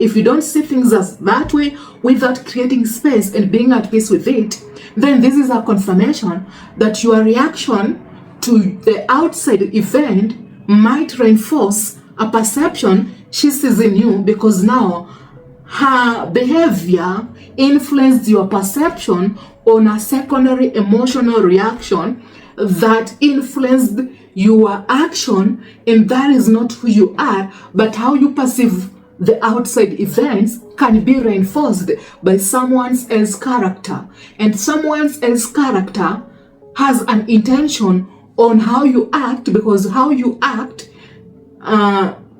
If you don't see things as that way without creating space and being at peace with it, then this is a confirmation that your reaction to the outside event might reinforce a perception she sees in you, because now her behavior influenced your perception on a secondary emotional reaction that influenced your action, and that is not who you are, but how you perceive the outside events can be reinforced by someone else's character, and someone else's character has an intention on how you act, because how you act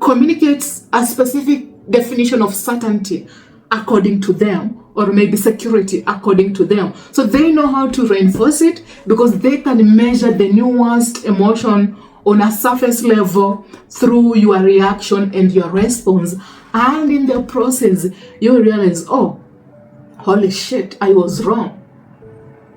communicates a specific definition of certainty according to them, or maybe security according to them. So they know how to reinforce it because they can measure the nuanced emotion on a surface level through your reaction and your response. And in the process, you realize, oh, holy shit, I was wrong.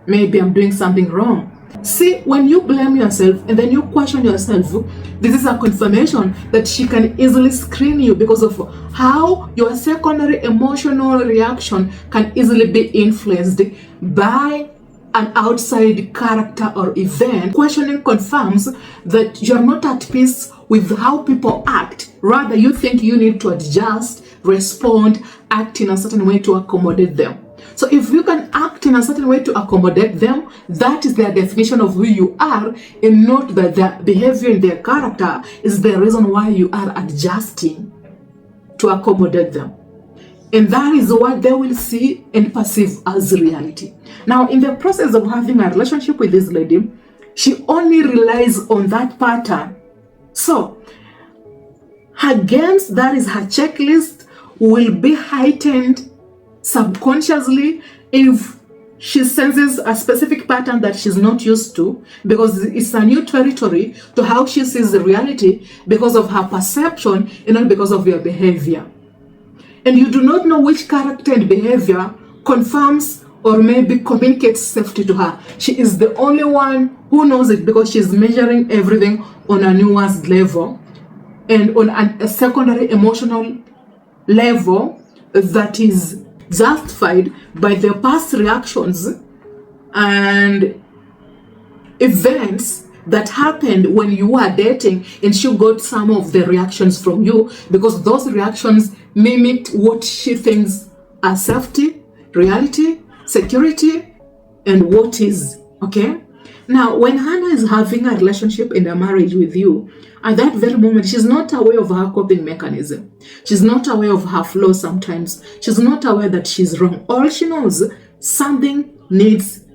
Maybe I'm doing something wrong. See, when you blame yourself and then you question yourself, this is a confirmation that she can easily screen you because of how your secondary emotional reaction can easily be influenced by an outside character or event. Questioning confirms that you're not at peace with how people act. Rather, you think you need to adjust, respond, act in a certain way to accommodate them. So if you can act in a certain way to accommodate them, that is their definition of who you are, and not that their behavior and their character is the reason why you are adjusting to accommodate them. And that is what they will see and perceive as reality. Now, in the process of having a relationship with this lady, she only relies on that pattern. So her games, that is her checklist, will be heightened subconsciously if she senses a specific pattern that she's not used to, because it's a new territory to how she sees the reality because of her perception and not because of your behavior. And you do not know which character and behavior confirms or maybe communicates safety to her. She is the only one who knows it because she's measuring everything on a nuanced level and on a secondary emotional level that is justified by their past reactions and events that happened when you were dating, and she got some of the reactions from you because those reactions mimicked what she thinks are safety, reality, security, and what is, okay? Now, when Hannah is having a relationship in a marriage with you, at that very moment, she's not aware of her coping mechanism. She's not aware of her flaws sometimes. She's not aware that she's wrong. All she knows, something needs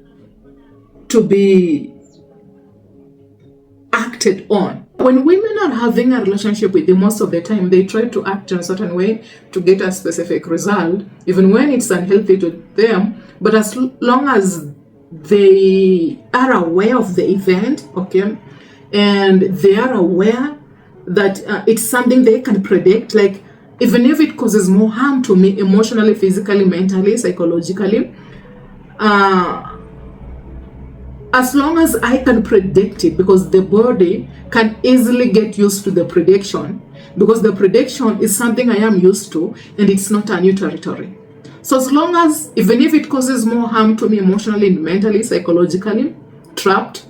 to be acted on. When women are having a relationship with you, most of the time, they try to act in a certain way to get a specific result, even when it's unhealthy to them. But as long as they are aware of the event, okay, and they are aware that it's something they can predict, like even if it causes more harm to me emotionally, physically, mentally, psychologically, as long as I can predict it, because the body can easily get used to the prediction, because the prediction is something I am used to and it's not a new territory. So as long as, even if it causes more harm to me emotionally, mentally, psychologically, trapped,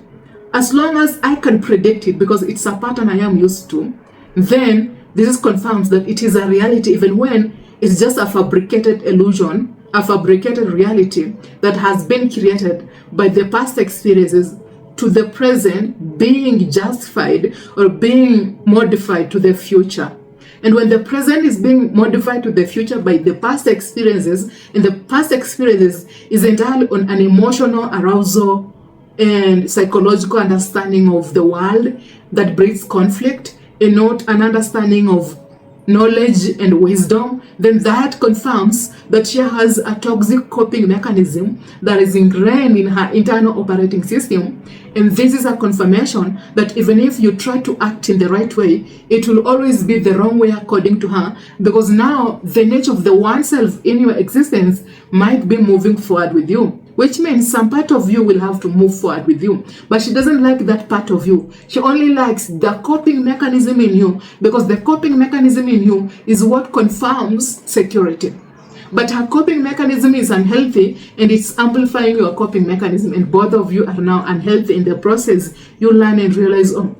as long as I can predict it because it's a pattern I am used to, then this confirms that it is a reality, even when it's just a fabricated illusion, a fabricated reality that has been created by the past experiences to the present being justified or being modified to the future. And when the present is being modified to the future by the past experiences, and the past experiences is entirely on an emotional arousal and psychological understanding of the world that breeds conflict, and not an understanding of knowledge and wisdom, then that confirms that she has a toxic coping mechanism that is ingrained in her internal operating system. And this is a confirmation that even if you try to act in the right way, it will always be the wrong way according to her, because now the nature of the oneself in your existence might be moving forward with you. which means some part of you will have to move forward with you. But she doesn't like that part of you. She only likes the coping mechanism in you, because the coping mechanism in you is what confirms security. But her coping mechanism is unhealthy, and it's amplifying your coping mechanism, and both of you are now unhealthy. In the process, you learn and realize, oh,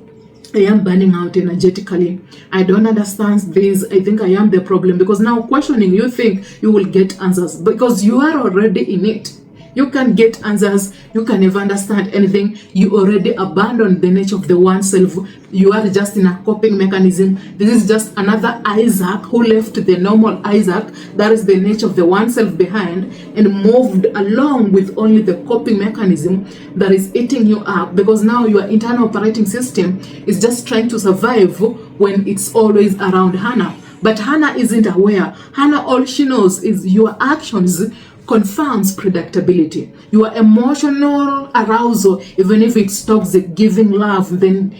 I am burning out energetically. I don't understand this. I think I am the problem. Because now questioning, you think you will get answers because you are already in it. You can get answers. You can never understand anything. You already abandoned the nature of the one self. You are just in a coping mechanism. This is just another Isaac who left the normal Isaac, that is the nature of the one self, behind, and moved along with only the coping mechanism that is eating you up, because now your internal operating system is just trying to survive when it's always around Hannah. But Hannah isn't aware. Hannah, all she knows is your actions confirms predictability. Your emotional arousal, even if it's toxic, giving love, then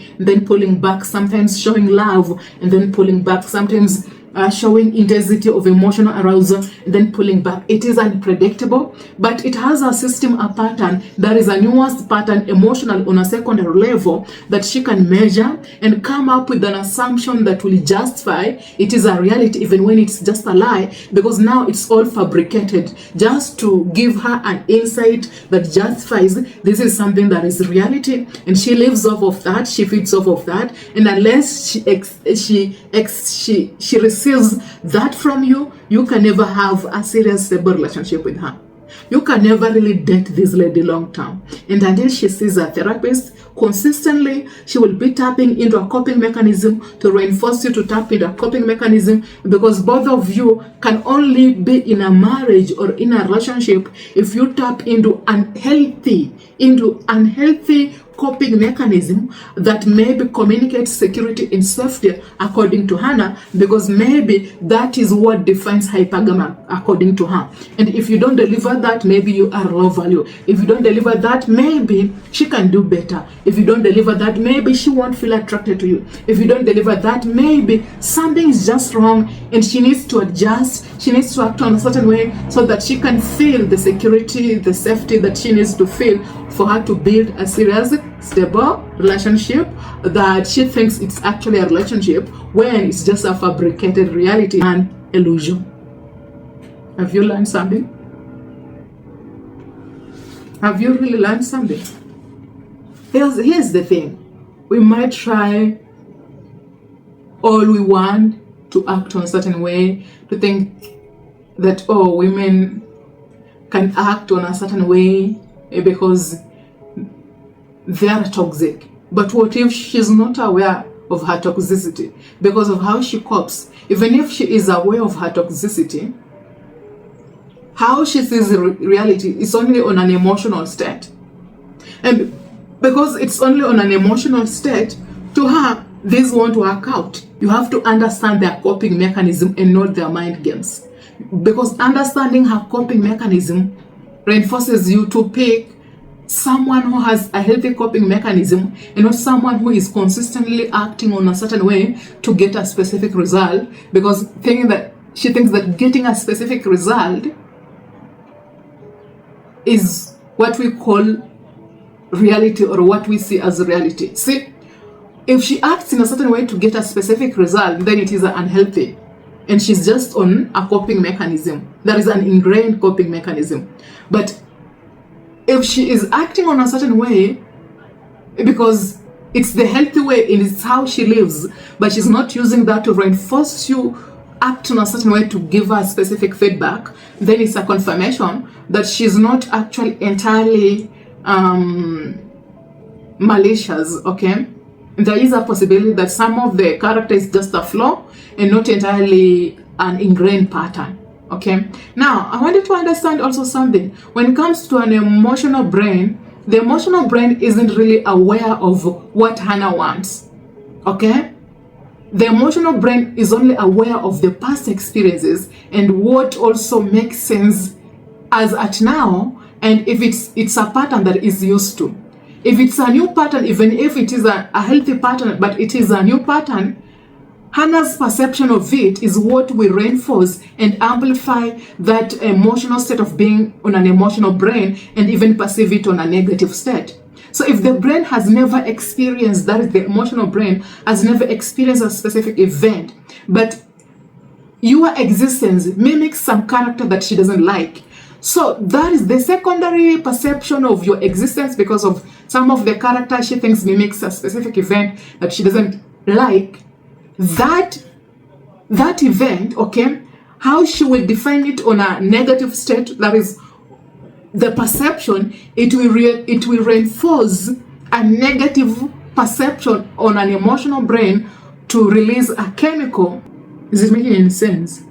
pulling back, sometimes showing love and then pulling back, sometimes showing intensity of emotional arousal and then pulling back. It is unpredictable, but it has a system, a pattern. There is a nuanced pattern, emotional, on a secondary level, that she can measure and come up with an assumption that will justify it is a reality, even when it's just a lie, because now it's all fabricated just to give her an insight that justifies this is something that is reality, and she lives off of that, she feeds off of that, and unless she receives that from you, you can never have a serious, stable relationship with her. You can never really date this lady long term. And until she sees a therapist consistently, she will be tapping into a coping mechanism to reinforce you to tap into a coping mechanism, because both of you can only be in a marriage or in a relationship if you tap into unhealthy coping mechanism that maybe communicates security and safety according to Hannah, because maybe that is what defines hypergamy according to her. And if you don't deliver that, maybe you are low value. If you don't deliver that, maybe she can do better. If you don't deliver that, maybe she won't feel attracted to you. If you don't deliver that, maybe something is just wrong and she needs to adjust. She needs to act on a certain way so that she can feel the security, the safety that she needs to feel for her to build a serious, stable relationship that she thinks it's actually a relationship when it's just a fabricated reality and illusion. Have you learned something? Have you really learned something? Here's the thing. We might try all we want to act on a certain way, to think that, oh, women can act on a certain way because they are toxic. But what if she's not aware of her toxicity because of how she copes? Even if she is aware of her toxicity, how she sees reality is only on an emotional state. And because it's only on an emotional state, to her, this won't work out. You have to understand their coping mechanism and not their mind games. Because understanding her coping mechanism reinforces you to pick someone who has a healthy coping mechanism and not someone who is consistently acting on a certain way to get a specific result, because she thinks that getting a specific result is what we call reality, or what we see as reality. See, if she acts in a certain way to get a specific result, then it is unhealthy. And she's just on a coping mechanism. That is an ingrained coping mechanism. But if she is acting on a certain way because it's the healthy way and it's how she lives, but she's not using that to reinforce you act in a certain way to give her specific feedback, then it's a confirmation that she's not actually entirely malicious, okay? There is a possibility that some of the character is just a flaw and not entirely an ingrained pattern. Okay, now I wanted to understand also something. When it comes to an emotional brain, the emotional brain isn't really aware of what Hannah wants. Okay, the emotional brain is only aware of the past experiences and what also makes sense as at now, and if it's a pattern that is used to. If it's a new pattern, even if it is a healthy pattern, but it is a new pattern, Hannah's perception of it is what we reinforce and amplify that emotional state of being on an emotional brain and even perceive it on a negative state. So if the brain has never experienced, that is the emotional brain, has never experienced a specific event, but your existence mimics some character that she doesn't like. So that is the secondary perception of your existence because of some of the character she thinks mimics a specific event that she doesn't like. That event, okay, how she will define it on a negative state, that is the perception, it will reinforce a negative perception on an emotional brain to release a chemical. Is it making any sense?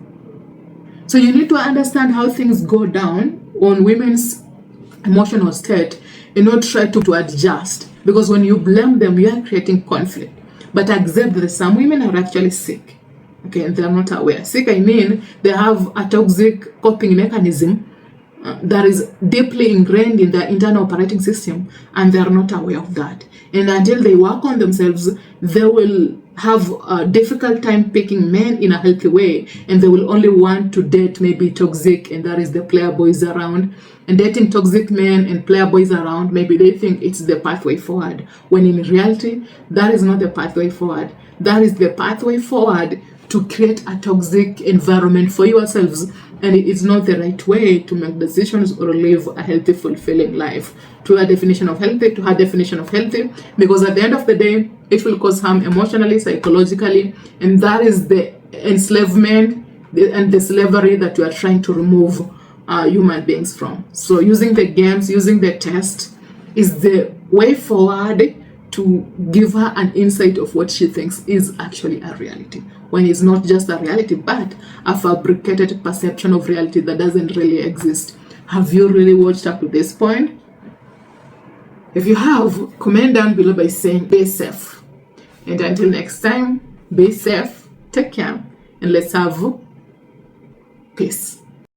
So you need to understand how things go down on women's emotional state and not try to adjust, because when you blame them, you are creating conflict. But accept that some women are actually sick, okay, and they are not aware. Sick, I mean, they have a toxic coping mechanism that is deeply ingrained in their internal operating system, and they are not aware of that. And until they work on themselves, they will have a difficult time picking men in a healthy way, and they will only want to date maybe toxic, and that is the player boys around. And dating toxic men and player boys around, maybe they think it's the pathway forward, when in reality, that is not the pathway forward. That is the pathway forward to create a toxic environment for yourselves, and it is not the right way to make decisions or live a healthy, fulfilling life. To her definition of healthy, because at the end of the day, it will cause harm emotionally, psychologically, and that is the enslavement and the slavery that you are trying to remove human beings from. So using the games, using the test is the way forward to give her an insight of what she thinks is actually a reality, when it's not just a reality, but a fabricated perception of reality that doesn't really exist. Have you really watched up to this point? If you have, comment down below by saying be safe. And until next time, be safe, take care, and let's have peace.